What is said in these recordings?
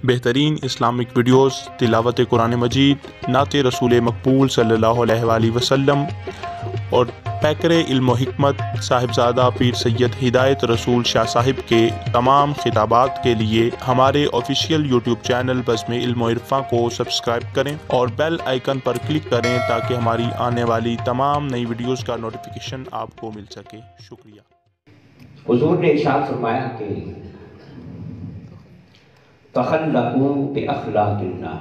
بہترین Islamic videos, تلاوت قرآن مجید، نعت رسول مقبول صلی اللہ علیہ وآلہ وسلم اور پیکر علم و حکمت صاحبزادہ پیر سید ہدایت رسول شاہ صاحب کے تمام خطابات کے لیے ہمارے آفیشیل یوٹیوب چینل بزم علم و عرفاں کو سبسکرائب کریں اور بیل آئیکن پر کلک کریں تاکہ ہماری آنے والی تمام نئی ویڈیوز کا نوٹیفیکیشن آپ کو مل سکے۔ شکریہ۔ حضور نے ارشاد فرمایا کہ تخلقوا باخلاق اللہ،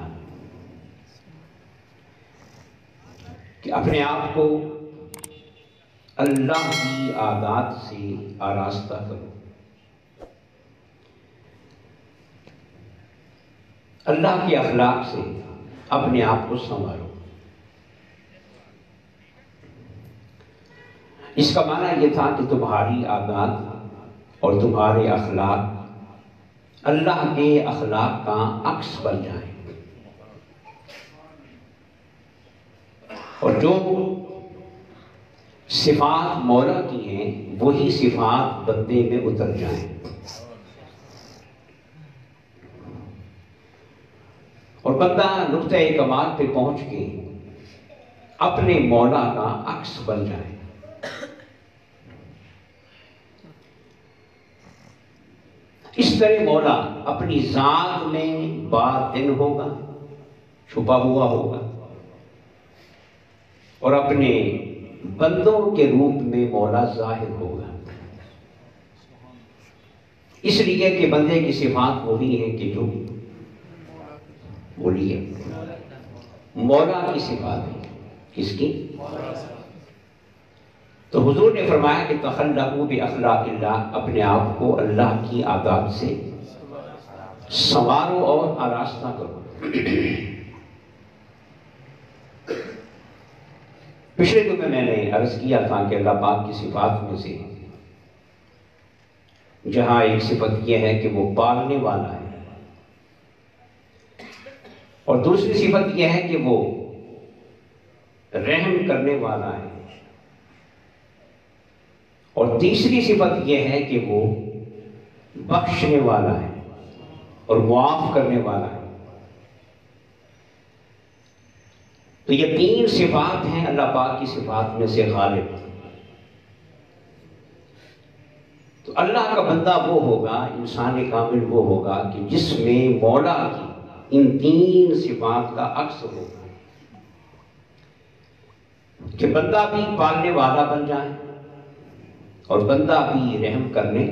کہ اپنے آپ کو اللہ کی عادات سے آراستہ کرو، اللہ کے اخلاق سے اپنے آپ کو سنوارو۔ اس کا معنی یہ تھا کہ تمہاری عادات اور تمہارے اخلاق اللہ کے اخلاق کا عکس بن جائیں، اور جو صفات مولا کی ہیں وہی صفات بندے میں اتر جائیں، اور بندہ نقطۂ کمال پہ پہنچ کے اپنے مولا کا عکس بن جائے۔ اس طرح مولا اپنی ذات میں باطن ہوگا، چھپا ہوا ہوگا، اور اپنے بندوں کے روپ میں مولا ظاہر ہوگا، اس لیے کہ بندے کی صفات وہی ہے کہ جو بولیے مولا کی صفات ہے۔ کس کی؟ تو حضور نے فرمایا کہ تخلقوا باخلاق اللہ، اپنے آپ کو اللہ کی عادات سے سنوارو اور آراستہ کرو۔ پچھلے جمعے میں نے عرض کیا تھا کہ اللہ پاک کی صفات میں سے جہاں ایک صفت یہ ہے کہ وہ پالنے والا ہے، اور دوسری صفت یہ ہے کہ وہ رحم کرنے والا ہے، اور تیسری صفت یہ ہے کہ وہ بخشنے والا ہے اور معاف کرنے والا ہے۔ تو یہ تین صفات ہیں اللہ پاک کی صفات میں سے غالب۔ تو اللہ کا بندہ وہ ہوگا، انسان کامل وہ ہوگا کہ جس میں مولا کی ان تین صفات کا عکس ہوگا، کہ بندہ بھی پالنے والا بن جائے اور بندہ بھی رحم کرنے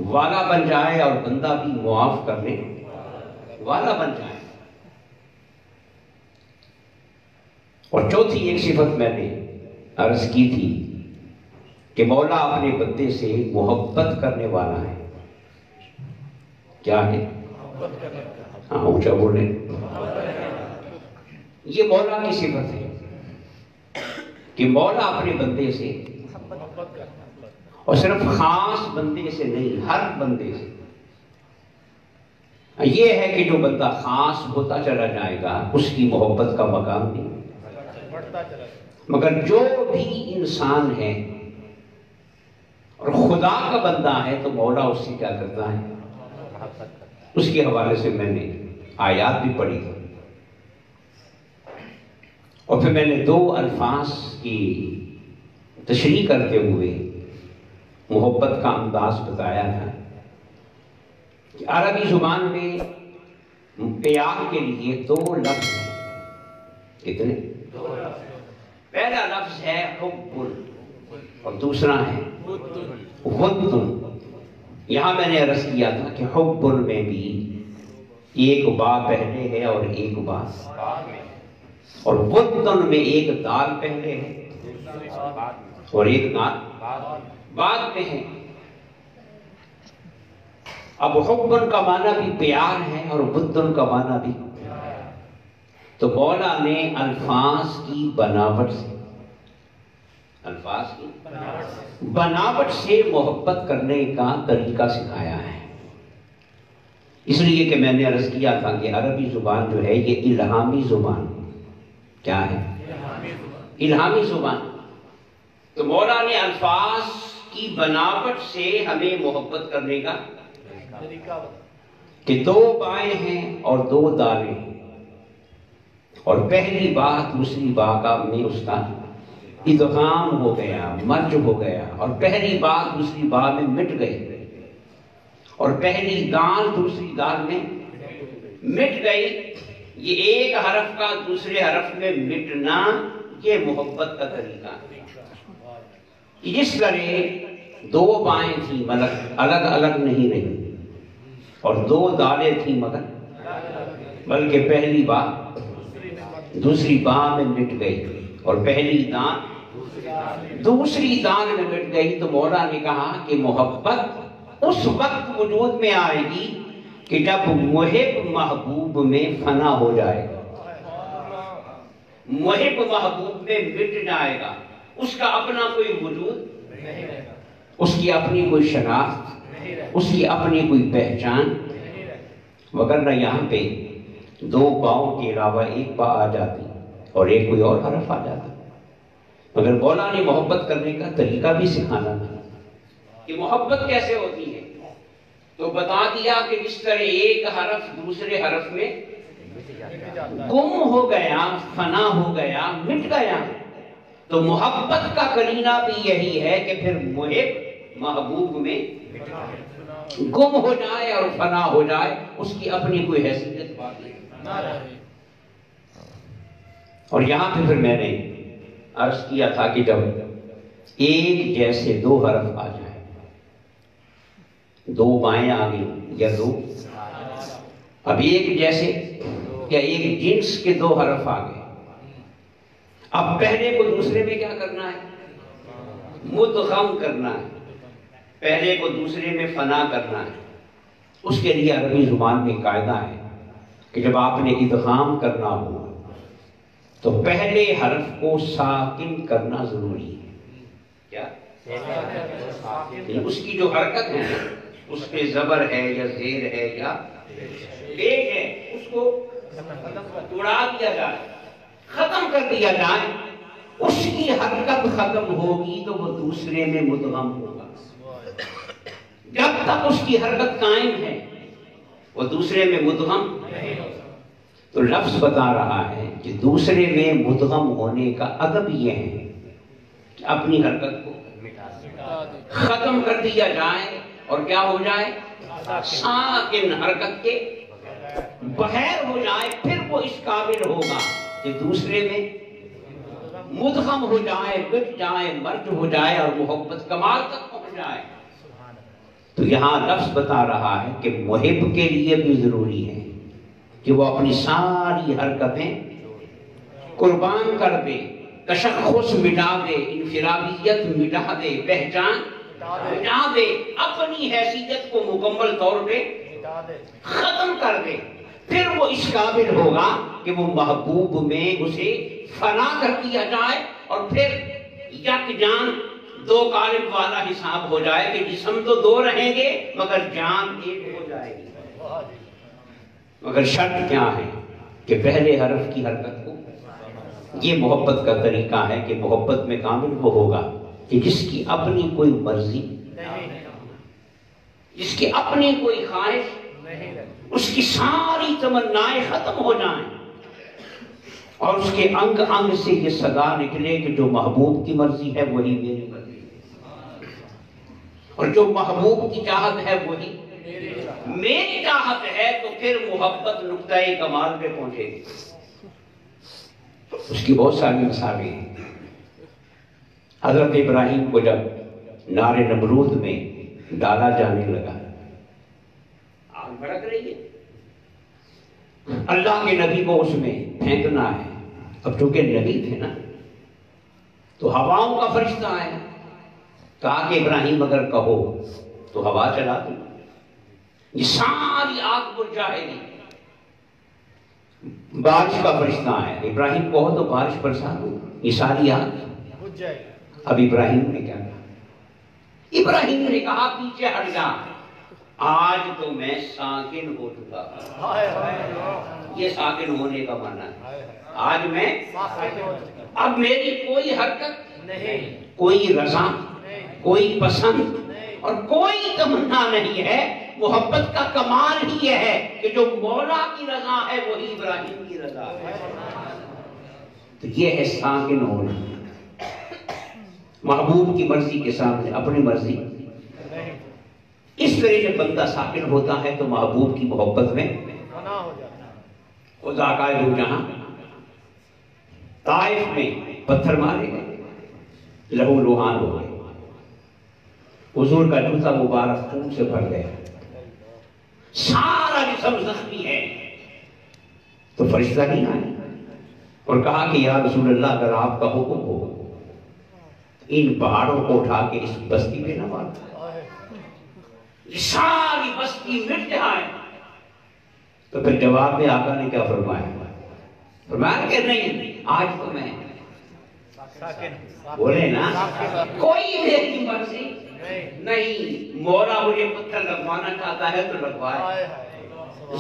والا بن جائے اور بندہ بھی معاف کرنے والا بن جائے۔ اور چوتھی ایک صفت میں نے عرض کی تھی کہ مولا اپنے بندے سے محبت کرنے والا ہے۔ کیا ہے؟ ہاں اونچا بولے۔ یہ مولا کی صفت ہے کہ مولا اپنے بندے سے، اور صرف خاص بندے سے نہیں، ہر بندے سے۔ یہ ہے کہ جو بندہ خاص ہوتا چلا جائے گا اس کی محبت کا مقام نہیں، مگر جو بھی انسان ہے اور خدا کا بندہ ہے تو مولا اس سے کیا کرتا ہے؟ اس کے حوالے سے میں نے آیات بھی پڑھی تھی، اور پھر میں نے دو الفاظ کی تشریح کرتے ہوئے محبت کا انداز بتایا تھا کہ عربی زبان میں پیار کے لیے دو لفظ ہیں۔ کتنے؟ پہلا لفظ ہے حب اور دوسرا ہے ود۔ یہاں میں نے عرض کیا تھا کہ حب میں بھی ایک با پہلے ہے اور ایک با، اور ود میں ایک دال پہلے ہے اور ایک دال بعد میں ہے۔ اب حبن کا معنی بھی پیار ہے اور بدن کا معنی بھی، تو مولا نے الفاظ کی بناوٹ سے محبت کرنے کا طریقہ سکھایا ہے۔ اس لیے کہ میں نے عرض کیا تھا کہ عربی زبان جو ہے یہ الہامی زبان۔ کیا ہے؟ الہامی زبان۔ تو مولا نے الفاظ کی بناوٹ سے ہمیں محبت کرنے کا کہ دو بائیں ہیں اور دو دالیں ہیں، اور پہلی بات دوسری بات میں اس کا ادغام ہو گیا، مرج ہو گیا، اور پہلی بات دوسری بات میں مٹ گئی، اور پہلی دال دوسری دال میں مٹ گئی۔ یہ ایک حرف کا دوسرے حرف میں مٹنا یہ محبت کا طریقہ ہے۔ جس طرح دو بائیں تھیں مگر الگ الگ نہیں رہی، اور دو دالیں تھیں مگر بلکہ پہلی بات دوسری بات میں مٹ گئی، اور پہلی دال دوسری دال میں مٹ گئی۔ تو مولا نے کہا کہ محبت اس وقت وجود میں آئے گی کہ جب محب محبوب میں فنا ہو جائے گا، محب محبوب میں مٹ جائے گا، اس کا اپنا کوئی وجود نہیں رہے گا، اس کی اپنی کوئی شناخت، اس کی اپنی کوئی پہچان، وگرنہ یہاں پہ دو باؤں کے علاوہ ایک با آ جاتی اور ایک کوئی اور حرف آ جاتا۔ مگر مولا نے محبت کرنے کا طریقہ بھی سکھانا تھا کہ محبت کیسے ہوتی ہے، تو بتا دیا کہ جس طرح ایک حرف دوسرے حرف میں گم ہو گیا، فنا ہو گیا، مٹ گیا، تو محبت کا قرینہ بھی یہی ہے کہ پھر محب محبوب میں گم ہو جائے اور فنا ہو جائے، اس کی اپنی کوئی حیثیت باقی نہ رہے۔ اور یہاں پہ پھر میں نے عرض کیا تھا کہ جب ایک جیسے دو حرف آ جائے، دو بائیں آ گئی یا دو، اب ایک جیسے یا ایک جنس کے دو حرف آ گئے، اب پہلے کو دوسرے میں کیا کرنا ہے؟ مدغم کرنا ہے، پہلے کو دوسرے میں فنا کرنا ہے۔ اس کے لیے عربی زبان میں قاعدہ ہے کہ جب آپ نے ادغام کرنا ہو تو پہلے حرف کو ساکن کرنا ضروری ہے۔ کیا؟ اس کی جو حرکت ہے اس پہ زبر ہے یا زیر ہے یا پیش ہے، اس کو توڑا دیا جائے، ختم کر دیا جائے، اس کی حرکت ختم ہوگی تو وہ دوسرے میں مدغم ہوگا۔ جب تک اس کی حرکت قائم ہے وہ دوسرے میں مدغم نہیں ہوگا۔ تو لفظ بتا رہا ہے کہ دوسرے میں مدغم ہونے کا ادب یہ ہے کہ اپنی حرکت کو ختم کر دیا جائے اور کیا ہو جائے؟ ساکن حرکت کے بغیر ہو جائے، پھر وہ اس قابل ہوگا کہ دوسرے میں مدغم ہو جائے، مٹ جائے، مرج ہو جائے اور محبت کمال تک پہنچ جائے۔ تو یہاں لفظ بتا رہا ہے کہ محب کے لیے بھی ضروری ہے کہ وہ اپنی ساری حرکتیں قربان کر دے، تشخص مٹا دے، انفرادیت مٹا دے، پہچان مٹا دے، اپنی حیثیت کو مکمل طور پہ ختم کر دے، پھر وہ اس قابل ہوگا کہ وہ محبوب میں اسے فنا کر دیا جائے، اور پھر یک جان دو قالب والا حساب ہو جائے کہ جسم تو دو رہیں گے مگر جان ایک ہو جائے گی۔ مگر شرط کیا ہے کہ پہلے حرف کی حرکت کو، یہ محبت کا طریقہ ہے کہ محبت میں کامل وہ ہوگا کہ جس کی اپنی کوئی مرضی، جس کی اپنی کوئی خواہش، اس کی ساری تمنائیں ختم ہو جائیں اور اس کے انگ انگ سے یہ صدا نکلے کہ جو محبوب کی مرضی ہے وہی میری مرضی ہے، اور جو محبوب کی چاہت ہے وہی میری چاہت ہے، تو پھر محبت نقطۂ کمال پہ پہنچے گی۔ اس کی بہت ساری مثالیں ہیں۔ حضرت ابراہیم کو جب نار نمرود میں ڈالا جانے لگا، آگ بھڑک رہی ہے، اللہ کے نبی کو اس میں پھینکنا ہے۔ اب چونکہ نبی تھے نا تو ہواؤں کا فرشتہ آیا، کہا کہ ابراہیم اگر کہو تو ہوا چلا دو، یہ ساری آگ بجھ جائے گی۔ بارش کا فرشتہ آیا، ابراہیم کہو تو بارش برسا دو، یہ ساری آگ بجھ جائے گی۔ اب ابراہیم نے کیا کہا؟ ابراہیم نے کہا پیچھے ہٹ جا، آج تو میں ساکن ہو چکا ہوں۔ یہ ساکن ہونے کا معنی ہے، آج میں اب میری کوئی حرکت نہیں، کوئی رضا، کوئی پسند اور کوئی تمنا نہیں ہے، محبت کا کمال ہی یہ ہے کہ جو مولا کی رضا ہے وہی ابراہیم کی رضا ہے۔ تو یہ ہے ساکن ہونا، محبوب کی مرضی کے سامنے اپنی مرضی۔ اس طرح جب بندہ ساکن ہوتا ہے تو محبوب کی محبت میں خدا کا روح جہاں طائف میں پتھر مارے گئے، لہو لوہان ہو گئے، حضور کا جوتا مبارک خون سے بھر گیا، سارا جسم زخمی ہے۔ تو فرشتہ نہیں آیا اور کہا کہ یا رسول اللہ اگر آپ کا حکم ہو ان پہاڑوں کو اٹھا کے اس بستی پہ نہ مارو، ساری بستی مٹ جائے۔ تو پھر جواب میں آقا نے کیا فرمایا؟ فرمایا کہ نہیں، آج تو میں بولے نا کوئی میری مرضی نہیں، مولا مجھے پتھر لگوانا چاہتا ہے تو لگوائے،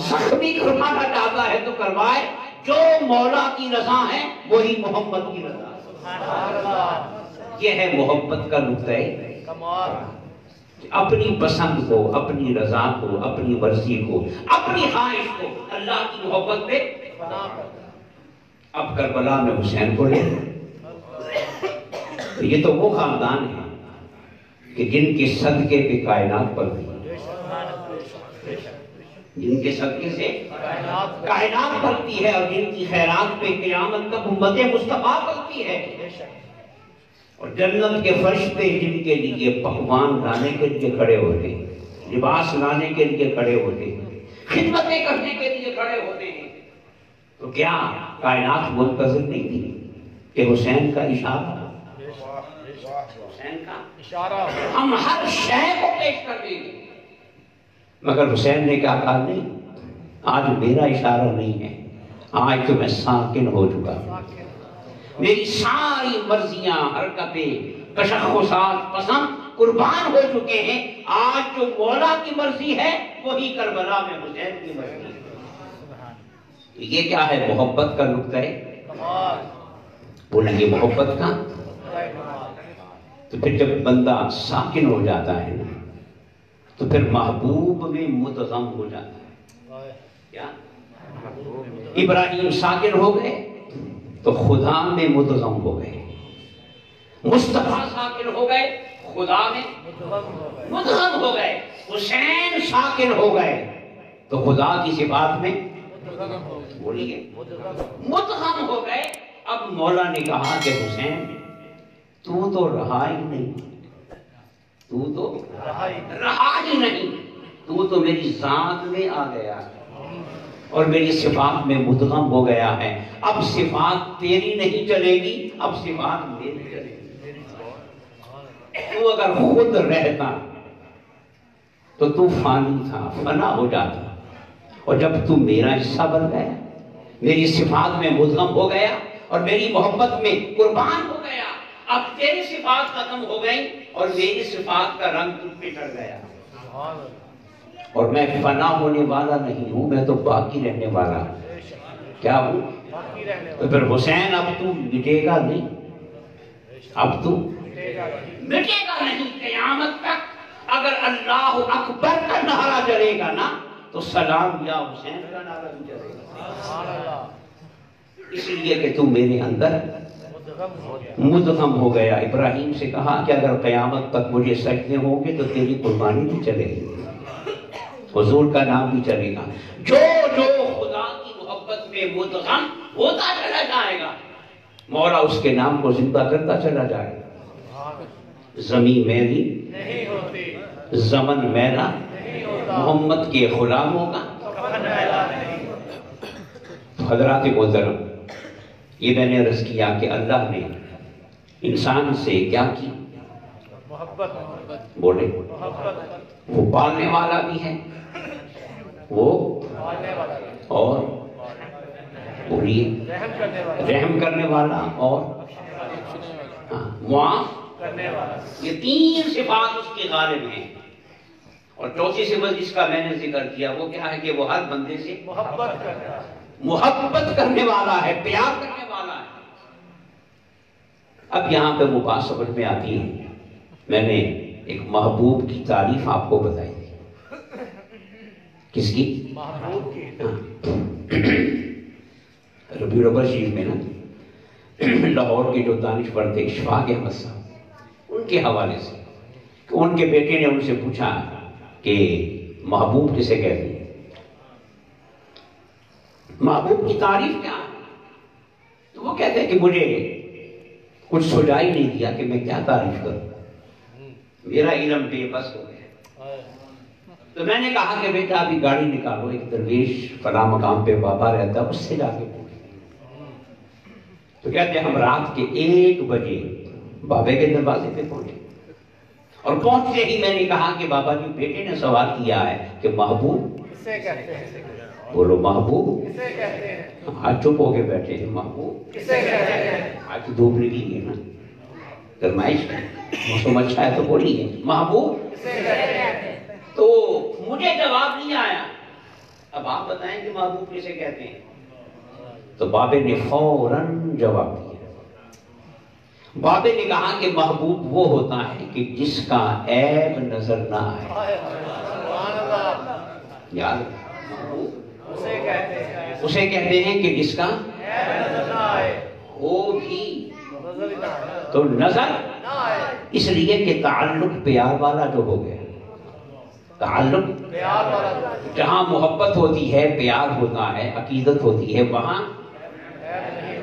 زخمی کروانا چاہتا ہے تو کروائے، جو مولا کی رضا ہے وہی محمد کی رضا ہے۔ یہ ہے محبت کا نقطہ کمال، اپنی پسند کو، اپنی رضا کو، اپنی مرضی کو، اپنی خواہش کو اللہ کی محبت پہ۔ اب کربلا میں حسین کو لے، یہ تو وہ خاندان ہے کہ جن کے صدقے پہ کائنات پلتی ہے، جن کے صدقے سے کائنات پلتی ہے، اور جن کی خیرات پہ قیامت تک امت مصطفیٰ پلتی ہے، اور جنت کے فرش پہ جن کے لیے پکوان لانے کے لیے کھڑے ہوتے ہیں، لباس لانے کے لیے کھڑے ہوتے ہیں، خدمتیں کرنے کے لیے کھڑے ہوتے ہیں، تو کیا کائنات منتظر نہیں تھی کہ حسین کا اشارہ، حسین کا اشارہ ہم ہر شے کو پیش کر دیں گے؟ مگر حسین نے کیا کہا؟ نہیں، آج میرا اشارہ نہیں ہے، آج تو میں ساکن ہو چکا ہوں، میری ساری مرضیاں، حرکتیں، تشخصات، پسند قربان ہو چکے ہیں، آج جو مولا کی مرضی ہے وہی کربلا میں حسین کی مرضی ہے۔ یہ کیا ہے؟ محبت کا نقطہ ہے، بولیں گے محبت کا۔ تو پھر جب بندہ ساکن ہو جاتا ہے تو پھر محبوب میں مدغم ہو جاتا ہے۔ کیا ابراہیم ساکن ہو گئے تو خدا میں مدغم ہو گئے، مصطفیٰ ساکن ہو گئے خدا میں مدغم ہو گئے، حسین ساکن ہو گئے تو خدا کی صفات میں بولیے مدغم ہو گئے۔ اب مولا نے کہا کہ حسین تو رہا ہی نہیں، تو رہا ہی نہیں، تو میری ذات میں آ گیا اور میری صفات میں مدغم ہو گیا ہے۔ اب صفات تیری نہیں چلے گی، اب صفات میری چلے گی۔ تو اگر خود رہتا تو تو فانی تھا، فنا ہو جاتا، اور جب تو میرا حصہ بن گیا، میری صفات میں مدغم ہو گیا اور میری محبت میں قربان ہو گیا، اب تیری صفات ختم ہو گئی اور میری صفات کا رنگ تجھ پہ چڑھ گیا، اور میں فنا ہونے والا نہیں ہوں، میں تو باقی رہنے والا ہوں۔ کیا ہوں؟ تو پھر حسین اب تو مٹے گا نہیں، اب تو مٹے گا نہیں قیامت تک۔ اگر اللہ اکبر کا نعرہ جلے گا نا تو سلام یا حسین کا نعرہ بھی جلے گا، اس لیے کہ تو میرے اندر مدغم ہو گیا۔ ابراہیم سے کہا کہ اگر قیامت تک مجھے سجدے ہوں گے تو تیری قربانی بھی چلے گی، حضور کا نام بھی چلے گا۔ جو خدا کی محبت میں مدغم ہوتا چلا جائے گا، مولا اس کے نام کو زندہ کرتا چلا جائے گا۔ زمین میری نہیں ہوتی، زمن میرا محمد کے غلاموں کا۔ حضرات محترم، یہ میں نے عرض کیا کہ اللہ نے انسان سے کیا کی؟ محبت بولے، وہ پالنے والا بھی ہے، وہ اور بولیے رحم کرنے والا اور معاف کرنے والا، یہ تین صفات اس کے غالب ہیں۔ اور چوتھی صفت جس کا میں نے ذکر کیا وہ کیا ہے کہ وہ ہر بندے سے محبت کرنے والا ہے، پیار کرنے والا ہے۔ اب یہاں پہ وہ بات سمجھ میں آتی ہے، میں نے ایک محبوب کی تعریف آپ کو بتائی تھی، کس کی؟ محبوب کی. ربیع الاول شریف میں نا لاہور کے جو دانشور تھے اشفاق احمد صاحب، ان کے حوالے سے کہ ان کے بیٹے نے ان سے پوچھا کہ محبوب کسے کہتے ہیں، محبوب کی تعریف کیا ہے؟ تو وہ کہتے ہیں کہ مجھے کچھ سجا ہی نہیں دیا کہ میں کیا تعریف کروں، میرا علم بے بس ہو گیا. تو میں نے کہا کہ بیٹا ابھی گاڑی نکالو، ایک درویش فلاں مقام پہ بابا رہتا ہے، اس سے جا کے پوچھ. تو کہتے ہیں ہم رات کے 1 بجے بابے کے دروازے پہ پہنچے، اور پہنچتے ہی میں نے کہا کہ بابا جی بیٹے نے سوال کیا ہے کہ محبوب کسے کہتے ہیں؟ بولو محبوب. کسے کہتے ہیں؟ آج چپ ہو کے بیٹھے ہیں. محبوب کسے کہتے ہیں؟ آج دھوپ نکلی ہے نا، گرمائش ہے، موسم اچھا ہے تو بولیے محبوب کسے کہتے ہیں؟ تو مجھے جواب نہیں آیا. اب آپ بتائیں کہ محبوب کسے کہتے ہیں. تو بابے نے فوراً جواب دیا. بابے نے کہا کہ محبوب وہ ہوتا ہے کہ جس کا عیب نظر نہ آئے. سبحان اللہ. یاد محبوب اسے کہتے ہیں. اسے کہتے ہیں کہ جس کا عیب نظر نہ آئے. ہو بھی نظر نہ آئے. تو نظر نہ آئے. اس لیے کہ تعلق پیار والا جو ہو گیا، تعلق پیار والا. جہاں محبت ہوتی ہے، پیار ہوتا ہے، عقیدت ہوتی ہے، وہاں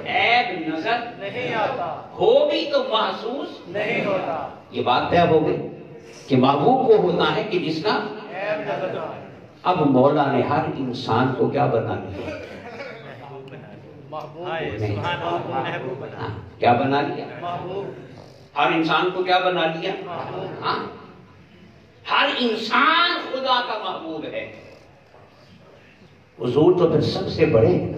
عیب نظر نہیں آتا. ہو بھی تو محسوس نہیں ہوتا. یہ بات طے ہو گئی کہ محبوب وہ ہوتا ہے کہ جس کا عیب نظر نہ آئے. اب مولا نے ہر انسان کو کیا بنا دیا؟ محبوب. ہاں، کیا بنا لیا؟ محبوب. ہر انسان کو کیا بنا لیا؟ ہاں، ہر انسان خدا کا محبوب ہے. حضور تو پھر سب سے بڑے ہیں،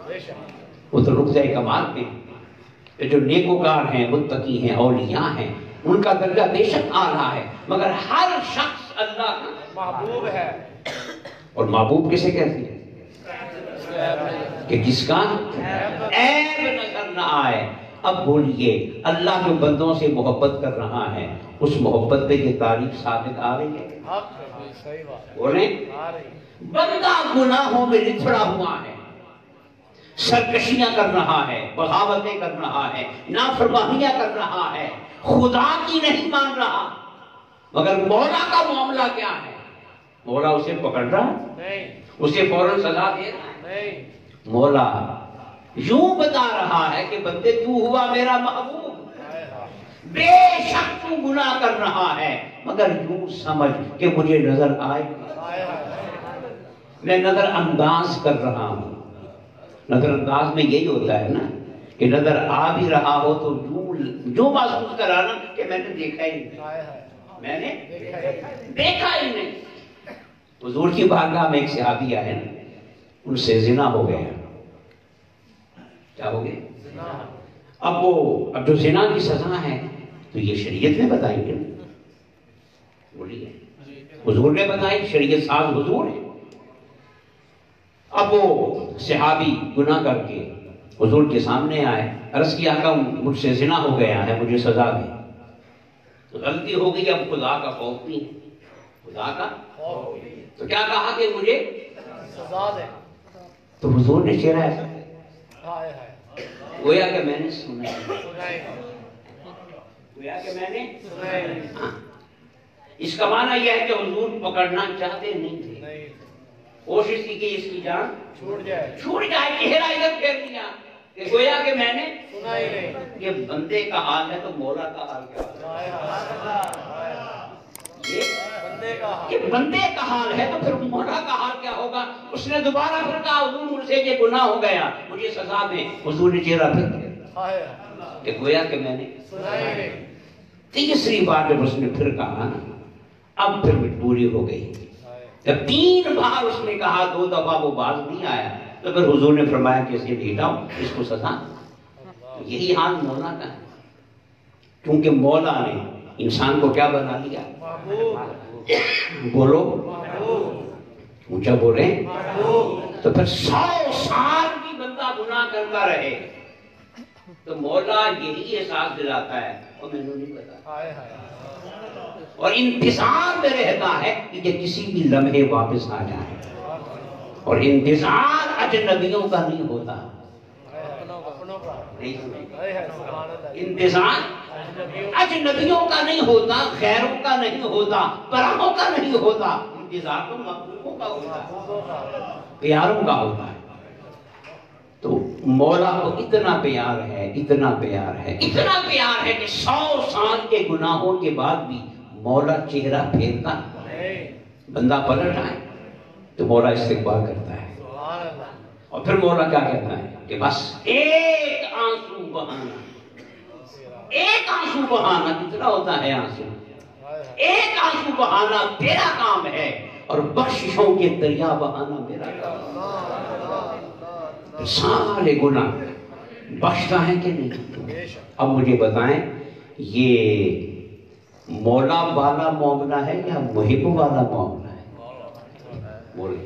بے شک. وہ تو رتبہ کمال میں ہیں. جو نیکوکار ہیں، متقی ہیں، اولیاء ہیں، ان کا درجہ بے شک اعلیٰ ہے، مگر ہر شخص اللہ کا محبوب ہے. اور محبوب کسے کہتے ہیں؟ کہ جس کا عیب نظر نہ آئے. اب بولیے اللہ جو بندوں سے محبت کر رہا ہے، اس محبت پہ یہ تعریف ثابت آ رہی ہے. حق ہے. صحیح بات. بولیں آ رہی. بندہ گناہوں میں لتھڑا ہوا ہے، سرکشیاں کر رہا ہے، بغاوتیں کر رہا ہے، نافرمانیاں کر رہا ہے، خدا کی نہیں مان رہا، مگر مولا کا معاملہ کیا ہے؟ مولا اسے پکڑ رہا ہے، نہیں. اسے فوراً سزا دے رہا ہے. نہیں. مولا یوں بتا رہا ہے کہ بندے تو ہوا میرا محبوب، بے شک تو گناہ کر رہا ہے، مگر یوں سمجھ کہ مجھے نظر آئے، میں نظر انداز کر رہا ہوں. نظر انداز میں یہی ہوتا ہے نا کہ نظر آ بھی رہا ہو تو جو محسوس کرانا کہ میں نے دیکھا ہی نہیں، میں نے دیکھا ہی نہیں. حضور کی بارگاہ میں ایک صحابی آئے نا، ان سے زنا ہو گیا. کیا ہو گیا؟ اب جو زنا کی سزا ہے تو یہ شریعت میں بتائیں گے، بولیے حضور نے بتائی، شریعت ساز حضور ہے. اب وہ صحابی گناہ کر کے حضور کے سامنے آئے، عرض کیا کہ مجھ سے زنا ہو گیا ہے، مجھے سزا دے. غلطی ہو گئی، اب خدا کا خوف نہیں ہے، خدا کا تو کیا کہا کہ مجھے سزا دے. تو حضور نے چہرہ ایسا ہائے ہائے. گویا کہ میں نے سنا، سنائی. گویا کہ میں نے سنائی. ہاں. اس کا معنی یہ ہے کہ حضور پکڑنا چاہتے نہیں تھے، نہیں. کوشش کی کہ اس کی جان چھوٹ جائے. چھوٹ جائے. چہرہ ادھر پھیر دیا کہ گویا کہ میں نے سنا ہی نہیں. یہ بندے کا حال ہے تو مولا کا حال کیا ہے؟ ہائے ہائے. یہ بندے کا حال. کہ بندے کا حال ہے تو پھر مولا کا حال کیا ہوگا؟ اس نے دوبارہ پھر کہا حضور مجھ سے یہ گناہ ہو گیا، مجھے سزا دیں. حضور نے چہرہ پھر دیا ہائے. کہ گویا کہ میں نے سنا ہی نہیں. تیسری بار جب اس نے پھر کہا نا، اب پھر مجبوری ہو گئی. جب 3 بار اس نے کہا، 2 دفعہ وہ باز نہیں آیا، تو پھر حضور نے فرمایا کہ اسے بھیجاؤ، اس کو سزا. یہی حال مولا کا ہے، کیونکہ مولا نے انسان کو کیا بنا لیا؟ محبوب. بولو محبوب. اونچا بولے. محبوب. تو پھر 100 سال بھی بندہ گناہ کرتا رہے تو مولا یہی احساس دلاتا ہے اور میں نے نہیں پتا، ہائے ہائے. اور انتظار میں رہتا ہے کہ یہ کسی بھی لمحے واپس آ جائے. اور انتظار اجنبیوں کا نہیں ہوتا، انتظار اجنبیوں کا نہیں ہوتا، غیروں کا نہیں ہوتا، پراؤں کا نہیں ہوتا، انتظار تو محبوبوں کا ہوتا ہے، پیاروں کا ہوتا ہے۔ تو مولا کو اتنا پیار ہے، اتنا پیار ہے، اتنا پیار ہے کہ 100 سال کے گناہوں کے بعد بھی مولا چہرہ پھیرتا ہے، بندہ پلٹ آئے تو مولا استقبال کرتا ہے، اور پھر مولا کیا کہتا ہے کہ بس ایک آنسو بہانا، ایک آنسو بہانا، کتنا ہوتا ہے آنسو، ایک آنسو بہانا تیرا کام ہے، اور بخششوں کے دریا بہانا میرا کام ہے۔ سارے گناہ بخشتا ہے کہ نہیں؟ اب مجھے بتائیں یہ مولا والا معاملہ ہے یا محب والا معاملہ ہے؟ بولیں۔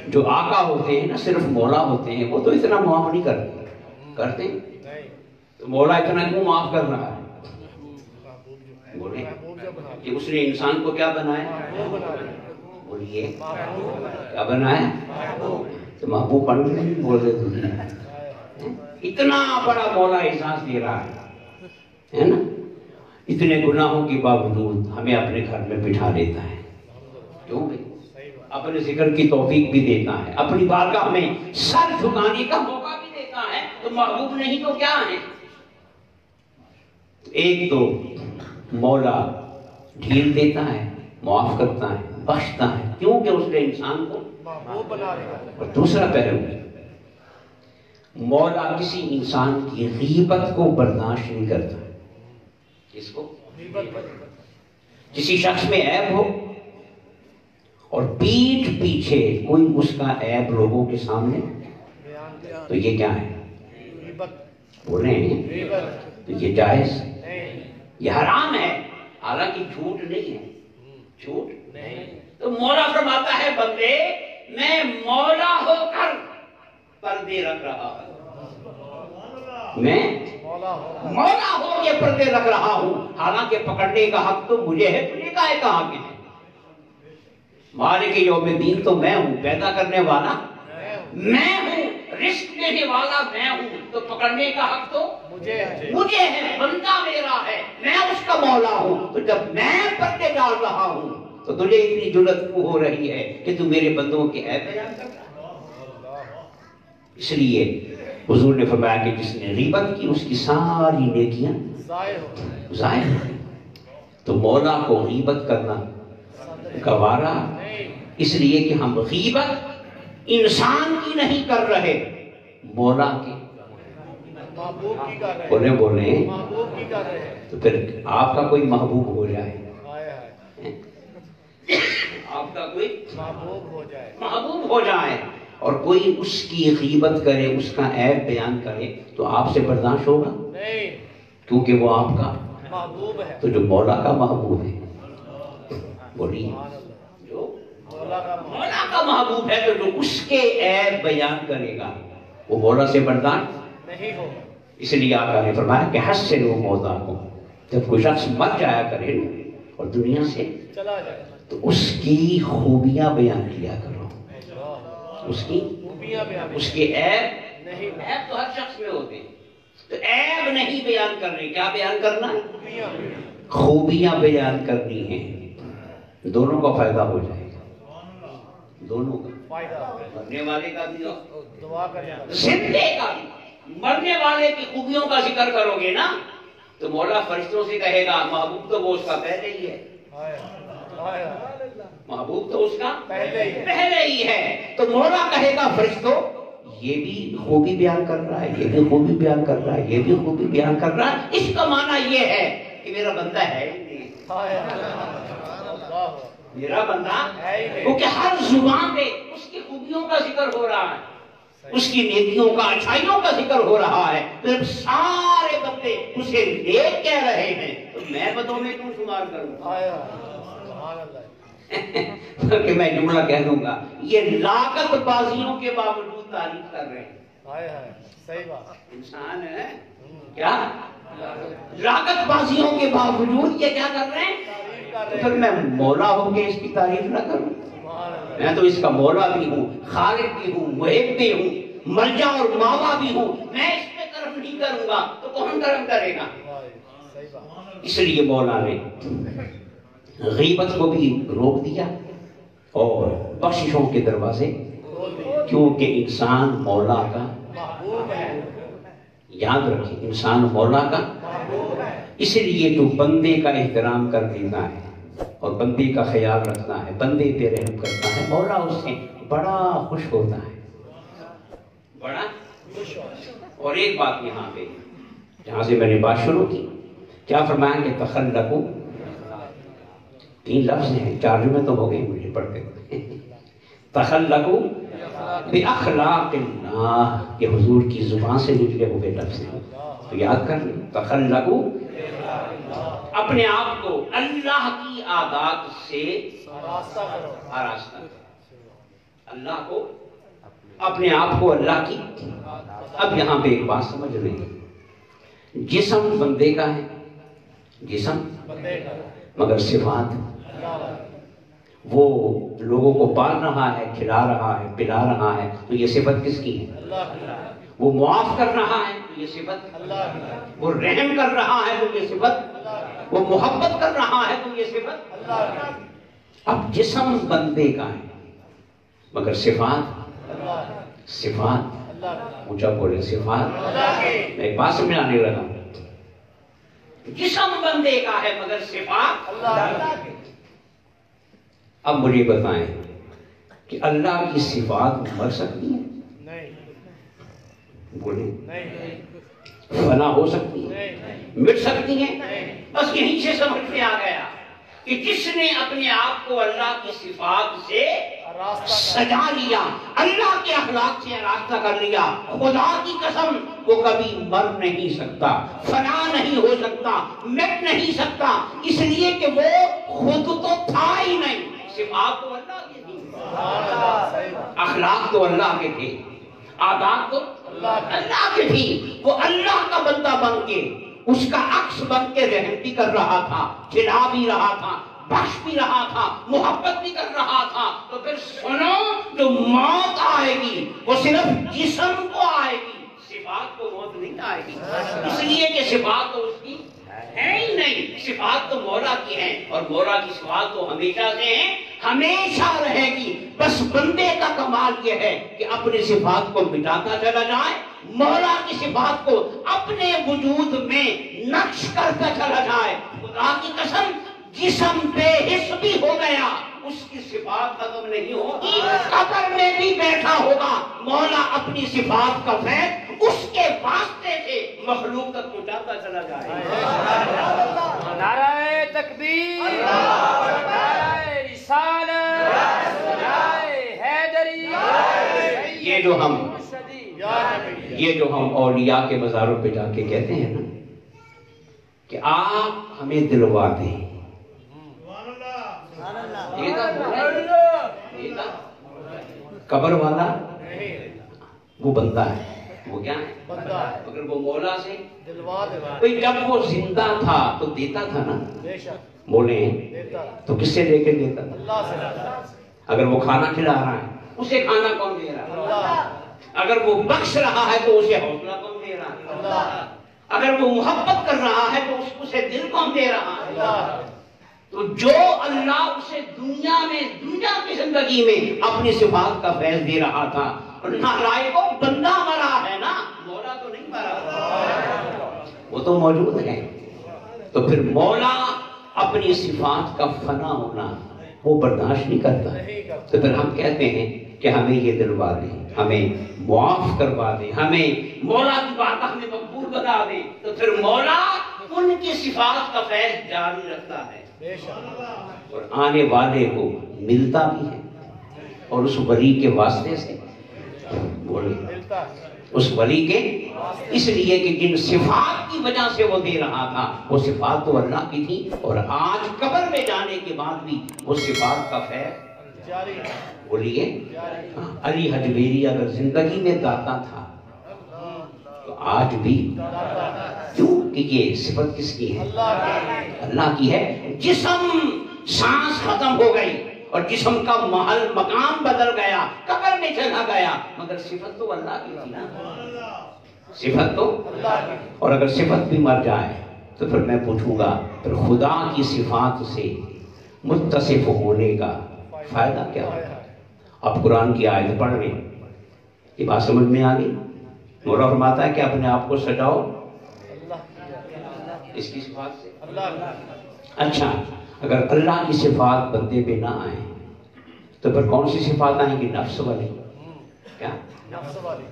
جو آقا ہوتے ہیں نا، صرف مولا ہوتے ہیں، وہ تو اتنا معاف نہیں کرتے، تو مولا اتنا کیوں معاف کر رہا ہے؟ بولیں کہ اس نے انسان کو کیا بنایا؟ بولیے کیا بنایا؟ تو محبوب پڑھ نہیں بول رہے دنیا، اتنا بڑا مولا احساس دے رہا ہے نا، اتنے گناہوں کے باوجود ہمیں اپنے گھر میں بٹھا لیتا ہے، کیوں بھائی؟ اپنے ذکر کی توفیق بھی دیتا ہے، اپنی بارگاہ میں سر جھکانے کا موقع بھی دیتا ہے، تو محبوب نہیں تو کیا ہے؟ ایک تو مولا ڈھیل دیتا ہے، معاف کرتا ہے، بخشتا ہے، کیونکہ اس نے انسان کو محبوب بنا دیا۔ اور دوسرا پہلو، مولا کسی انسان کی غیبت کو برداشت نہیں کرتا۔ کس کو؟ کسی شخص میں عیب ہو اور پیٹھ پیچھے کوئی اس کا عیب لوگوں کے سامنے، تو یہ کیا ہے؟ بولیں تو یہ جائز، یہ حرام ہے، حالانکہ جھوٹ نہیں ہے، جھوٹ نہیں۔ تو مولا فرماتا ہے بندے میں مولا ہو کر پردے رکھ رہا ہوں، میں مولا ہو کے پردے رکھ رہا ہوں، حالانکہ پکڑنے کا حق تو مجھے ہے، تجھے کا ہے کہاں کے ہے؟ مالک یوم الدین تو میں ہوں، پیدا کرنے والا میں ہوں، رزق دینے والا میں ہوں، تو پکڑنے کا حق تو مجھے ہے، بندہ میرا ہے، میں اس کا مولا ہوں۔ تو جب میں پردے ڈال رہا ہوں تو تجھے اتنی جرت کیوں ہو رہی ہے کہ تو میرے بندوں کے عیب بیان کر رہا ہے؟ اس لیے حضور نے فرمایا کہ جس نے غیبت کی اس کی ساری نیکیاں ضائع ہو گئی۔ تو مولا کو غیبت کرنا گوارا، اس لیے کہ ہم غیبت انسان کی نہیں کر رہے، مولا کی، بولیں تو پھر آپ کا کوئی محبوب ہو جائے، آپ کا کوئی محبوب ہو جائے اور کوئی اس کی غیبت کرے، اس کا عیب بیان کرے، تو آپ سے برداشت ہوگا؟ کیونکہ وہ آپ کا محبوب ہے۔ تو جو مولا کا محبوب ہے، بولیے جو مولا کا محبوب ہے، تو جو اس کے عیب بیان کرے گا وہ مولا سے برداشت نہیں ہوگا۔ اس لیے آقا نے فرمایا کہ حسنوا موتاکم، جب کوئی شخص مر جایا کرے اور دنیا سے چلا جائے تو اس کی خوبیاں بیان کیا کرو، اس کی خوبیاں بیان، اس کے عیب نہیں، عیب تو ہر شخص میں ہوتے ہیں، تو عیب نہیں بیان کرنے، کیا بیان کرنا ہے؟ خوبیاں بیان کرنی ہیں، دونوں کا فائدہ ہو جائے گا، دونوں کا فائدہ، مرنے والے کا بھی دعا کرنا، زندے کا بھی۔ مرنے والے کی خوبیوں کا ذکر کرو گے نا تو مولا فرشتوں سے کہے گا محبوب تو وہ اس کا پہلے ہی ہے، محبوب تو اس کا پہلے ہی ہے، تو مولا کہے گا فرشتوں یہ بھی خوبی بیان کر رہا ہے، یہ بھی خوبی بیان کر رہا ہے، یہ بھی خوبی بیان کر رہا ہے، اس کا معنی یہ ہے کہ میرا بندہ ہے ہی نہیں، میرا بندہ ہے ہی نہیں، کیونکہ ہر زبان پہ اس کی خوبیوں کا ذکر ہو رہا ہے، اس کی نیکیوں کا، اچھائیوں کا ذکر ہو رہا ہے، جب سارے بندے اسے نیک کہہ رہے ہیں تو میں بدوں میں کیوں شمار کروں؟ کہ میں جملہ کہہ دوں گا یہ لاگت بازیوں کے باوجود تعریف کر رہے ہیں، صحیح بات، انسان ہے کیا لاگت بازیوں کے باوجود یہ کیا کر رہے ہیں؟ پھر میں مولا ہو کے اس کی تعریف نہ کروں؟ میں تو اس کا مولا بھی ہوں، خالق بھی ہوں، محب بھی ہوں، ملجا اور ماوا بھی ہوں، میں اس پہ کرم نہیں کروں گا تو کون کرم کرے گا؟ اس لیے مولا نے غیبت کو بھی روک دیا اور بخششوں کے دروازے، کیونکہ انسان مولا کا، یاد رکھیں انسان مولا کا، اس لیے تو بندے کا احترام کر دیتا ہے اور بندے کا خیال رکھتا ہے، بندے پہ رحم کرتا ہے، مولا اس سے بڑا خوش ہوتا ہے، بڑا خوش ہوتا ہے۔ اور ایک بات یہاں پہ جہاں سے میں نے بات شروع کی، کیا فرمایا کہ تخلقوا، 3 لفظ ہیں، ترجمے تو ہو گئے مجھے پڑھتے ہوئے، تخلقوا باخلاق اللہ، کہ حضور کی زبان سے نکلے ہوئے لفظ ہیں، تو یاد کر لیں، تخلقوا، اپنے آپ کو اللہ کی عادات سے آراستہ کرو، اللہ کو، اپنے آپ کو اللہ کی۔ اب یہاں پہ ایک بات سمجھ رہے ہیں، جسم بندے کا ہے، جسم مگر صفات، وہ لوگوں کو پال رہا ہے، کھلا رہا ہے، پلا رہا ہے، تو یہ صفت کس کی ہے؟ وہ معاف کر رہا ہے تو یہ صفت، وہ رحم کر رہا ہے تو یہ صفت، وہ محبت کر رہا ہے تو یہ صفت۔ اب جسم بندے کا ہے مگر صفات، صفات اونچا بولے، صفات، میں ایک بات سمجھانے لگا ہوں، جسم بندے کا ہے مگر صفات۔ اب مجھے بتائیں کہ اللہ کی صفات مر سکتی ہیں؟ بولے، فنا ہو سکتی ہیں، مٹ سکتی ہیں؟ بس یہیں سے سمجھ میں آ گیا کہ جس نے اپنے آپ کو اللہ کی صفات سے سجا لیا، اللہ کے اخلاق سے آراستہ کر لیا، خدا کی قسم وہ کبھی مر نہیں سکتا، فنا نہیں ہو سکتا، مٹ نہیں سکتا، اس لیے کہ وہ خود تو تھا ہی نہیں۔ صفات تو اللہ کی تھی، اخلاق تو اللہ کے تھے، عادات تو اللہ کی تھی، وہ اللہ کا بندہ بن کے اس کا عکس بن کے رحم بھی کر رہا تھا، کھلا بھی رہا تھا، بخش بھی رہا تھا، محبت بھی کر رہا تھا۔ تو پھر سنو، جو موت آئے گی وہ صرف جسم کو آئے گی، صفات کو موت نہیں آئے گی، اس لیے کہ صفات تو اس کی ہے ہی نہیں، صفات تو مولا کی ہیں، اور مولا کی صفات تو ہمیشہ سے ہیں، ہمیشہ رہے گی۔ بس بندے کا کمال یہ ہے کہ اپنی صفات کو مٹاتا چلا جائے، مولا کی صفات کو اپنے وجود میں نقش کرتا چلا جائے۔ خدا کی قسم جسم بے حس بھی ہو گیا، اس کی صفات ختم نہیں ہوگی، قبر میں بھی بیٹھا ہوگا، مولا اپنی صفات کا فیض اس کے واسطے سے مخلوق تک پہنچاتا چلا جائے۔ نعرہ تکبیر، نعرہ رسالت، نعرہ حیدری، یہ جو ہم اولیاء کے مزاروں پہ جا کے کہتے ہیں نا کہ آپ ہمیں دلوا دیں، قبر والا وہ بندہ ہے، وہ کیا ہے؟ مگر وہ مولا سے جب وہ زندہ تھا تو دیتا تھا نا، بولے تو کس سے لے کے دیتا تھا؟ اگر وہ کھانا کھلا رہا ہے اسے کھانا کون دے رہا ہے؟ اگر وہ بخش رہا ہے تو اسے حوصلہ کون دے رہا ہے؟ اگر وہ محبت کر رہا ہے تو اسے دل کون دے رہا ہے؟ تو جو اللہ اسے دنیا کی زندگی میں اپنی صفات کا فیض دے رہا تھا، اور نالائق کو بندہ مرا ہے نا، مولا تو نہیں مرا، وہ تو موجود ہے۔ تو پھر مولا اپنی صفات کا فنا ہونا وہ برداشت نہیں کرتا، تو پھر ہم کہتے ہیں کہ ہمیں یہ دلوا دیں، ہمیں معاف کروا دیں، ہمیں مولا کی بات ہمیں مقبول بنا دیں، تو پھر مولا ان کی صفات کا فیض جاری رکھتا ہے اور آنے والے کو ملتا بھی ہے، اور اس ولی کے واسطے سے بولے، اس ولی کے، اس لیے کہ جن صفات کی وجہ سے وہ دے رہا تھا وہ صفات تو اللہ کی تھی، اور آج قبر میں جانے کے بعد بھی وہ صفات کا فیض جاری ہے۔ بولیے، علی حجویری اگر زندگی میں داتا تھا تو آج بھی کیوں؟ کہ یہ صفت کس کی ہے؟ اللہ کی ہے۔ جسم سانس ختم ہو گئی اور جسم کا محل مقام بدل گیا، قبر میں چلا گیا، مگر صفت تو اللہ کی تھی نا، صفت تو اللہ کی۔ اور اگر صفت بھی مر جائے تو پھر میں پوچھوں گا پھر خدا کی صفات سے متصف ہونے کا فائدہ کیا ہوگا؟ آپ قرآن کی آیت پڑھ رہے ہیں، یہ بات سمجھ میں آ گئی؟ مولا فرماتا ہے کہ اپنے آپ کو سجاؤ اس کی صفات سے۔ اچھا، اگر اللہ کی صفات بندے پہ نہ آئیں تو پھر کون سی صفات آئیں گی؟ نفس والی۔ کیا؟ نفس والی۔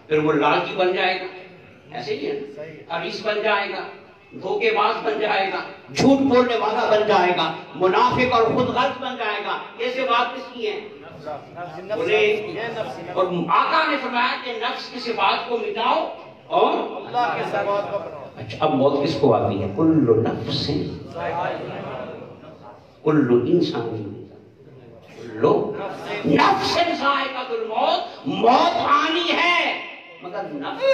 پھر وہ لالچی بن جائے گا، ایسے ہی ہے، حریص بن جائے گا، دھوکے باز بن جائے گا، جھوٹ بولنے والا بن جائے گا، منافق اور خود غرض بن جائے گا۔ یہ صفات کس کی ہیں؟ اور آقا نے فرمایا کہ نفس کی صفات کو مٹاؤ اور اللہ کے صفات کو بناؤ۔ اچھا، اب موت کس کو آتی ہے؟ کل نفس، کل انسانی، کل نفس ذائقۃ الموت، موت آنی ہے مگر نفس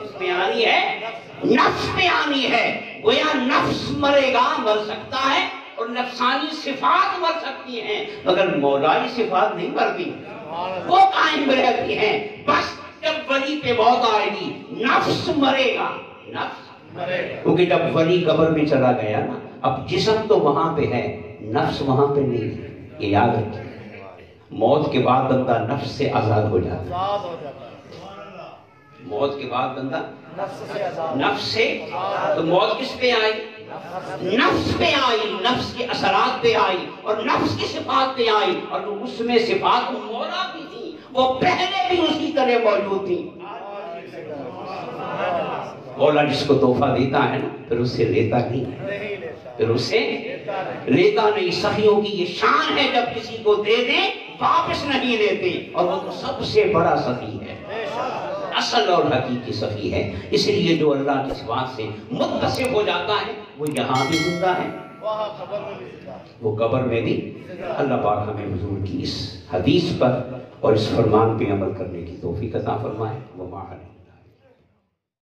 کس پہ آنی ہے؟ نفس پہ آنی ہے۔ گویا نفس مرے گا، مر سکتا ہے، اور نفسانی صفات مر سکتی ہیں مگر مولائی صفات نہیں مرتی، وہ قائم رہتی ہیں۔ بس جب ولی پہ موت آئے گی نفس مرے گا، نفس مرے گا، کیونکہ جب ولی قبر میں چلا گیا نا، اب جسم تو وہاں پہ ہے، نفس وہاں پہ نہیں ہے، یہ یاد رکھیں۔ موت کے بعد بندہ نفس سے آزاد ہو جاتا ہے، موت کے بعد بندہ نفس سے، تو موت کس پہ آئی؟ نفس پہ آئی، نفس کے اثرات پہ آئی، اور نفس کی صفات پہ آئی، اور اس میں صفات مولا بھی تھی، وہ پہلے بھی اسی طرح موجود تھی۔ مولا جس کو تحفہ دیتا ہے نا پھر اس سے لیتا نہیں، پھر اس سے لیتا نہیں۔ سخیوں کی یہ شان ہے، جب کسی کو دے دیں واپس نہیں لیتے، اور وہ تو سب سے بڑا سخی ہے، اصل اور حقیقی سخی ہے۔ اس لیے جو اللہ کی صفات سے متصف ہو جاتا ہے وہ یہاں بھی زندہ ہے، وہ قبر میں بھی۔ اللہ پاک ہمیں حضور کی اس حدیث پر اور اس فرمان پہ عمل کرنے کی توفیق عطا فرمائے۔ وہ